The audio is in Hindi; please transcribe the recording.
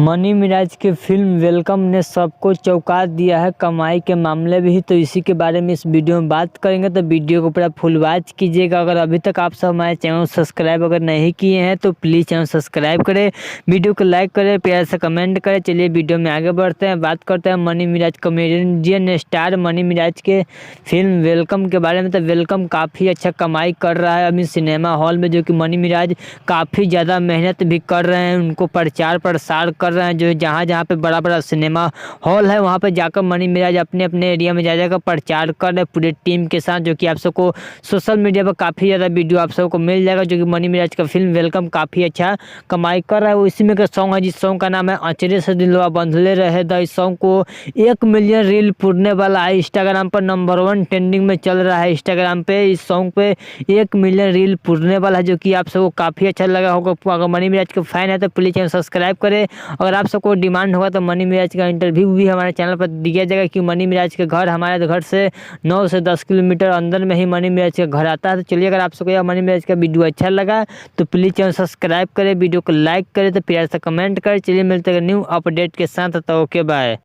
मनी मिराज की फिल्म वेलकम ने सबको चौंका दिया है कमाई के मामले में ही। तो इसी के बारे में इस वीडियो में बात करेंगे, तो वीडियो को पूरा फुल वॉच कीजिएगा। अगर अभी तक आप सब हमारे चैनल सब्सक्राइब अगर नहीं किए हैं तो प्लीज़ चैनल सब्सक्राइब करें, वीडियो को लाइक करें, प्यार से कमेंट करें। चलिए वीडियो में आगे बढ़ते हैं, बात करते हैं मनी मिराज कॉमेडियन स्टार मनी मिराज के फिल्म वेलकम के बारे में। तो वेलकम काफ़ी अच्छा कमाई कर रहा है अभी सिनेमा हॉल में, जो कि मनी मिराज काफ़ी ज़्यादा मेहनत भी कर रहे हैं, उनको प्रचार प्रसार कर रहे हैं। जो जहाँ जहाँ पे बड़ा बड़ा सिनेमा हॉल है वहाँ पे जाकर मनी मिराज अपने अपने एरिया में जा जाकर प्रचार कर रहे हैं पूरे टीम के साथ, जो कि आप सबको सोशल मीडिया पर काफ़ी ज़्यादा वीडियो आप सबको मिल जाएगा। जो कि मनी मिराज का फिल्म वेलकम काफ़ी अच्छा कमाई कर रहा है। वो इसी में का सॉन्ग है, जिस सॉन्ग का नाम है अचरे से दिलवा बंधले रहे दा। इस सॉन्ग को 1 मिलियन रील पुरने वाला है, इंस्टाग्राम पर नंबर 1 ट्रेंडिंग में चल रहा है। इंस्टाग्राम पे इस सॉन्ग पे 1 मिलियन रील पुरने वाला है, जो कि आप सबको काफ़ी अच्छा लगा होगा। अगर मनी मिराज के फैन है तो प्लीज़ चैनल सब्सक्राइब करें। अगर आप सबको डिमांड होगा तो मनी मिराज का इंटरव्यू भी हमारे चैनल पर दिया जाएगा, कि मनी मिराज के घर हमारे घर से 9 से 10 किलोमीटर अंदर में ही मनी मिराज का घर आता है। तो चलिए, अगर आप सबको यह मनी मिराज का वीडियो अच्छा लगा तो प्लीज़ चैनल सब्सक्राइब करें, वीडियो को लाइक करें, तो प्यार से कमेंट करें। चलिए मिलते हैं न्यू अपडेट के साथ, तो ओके बाय।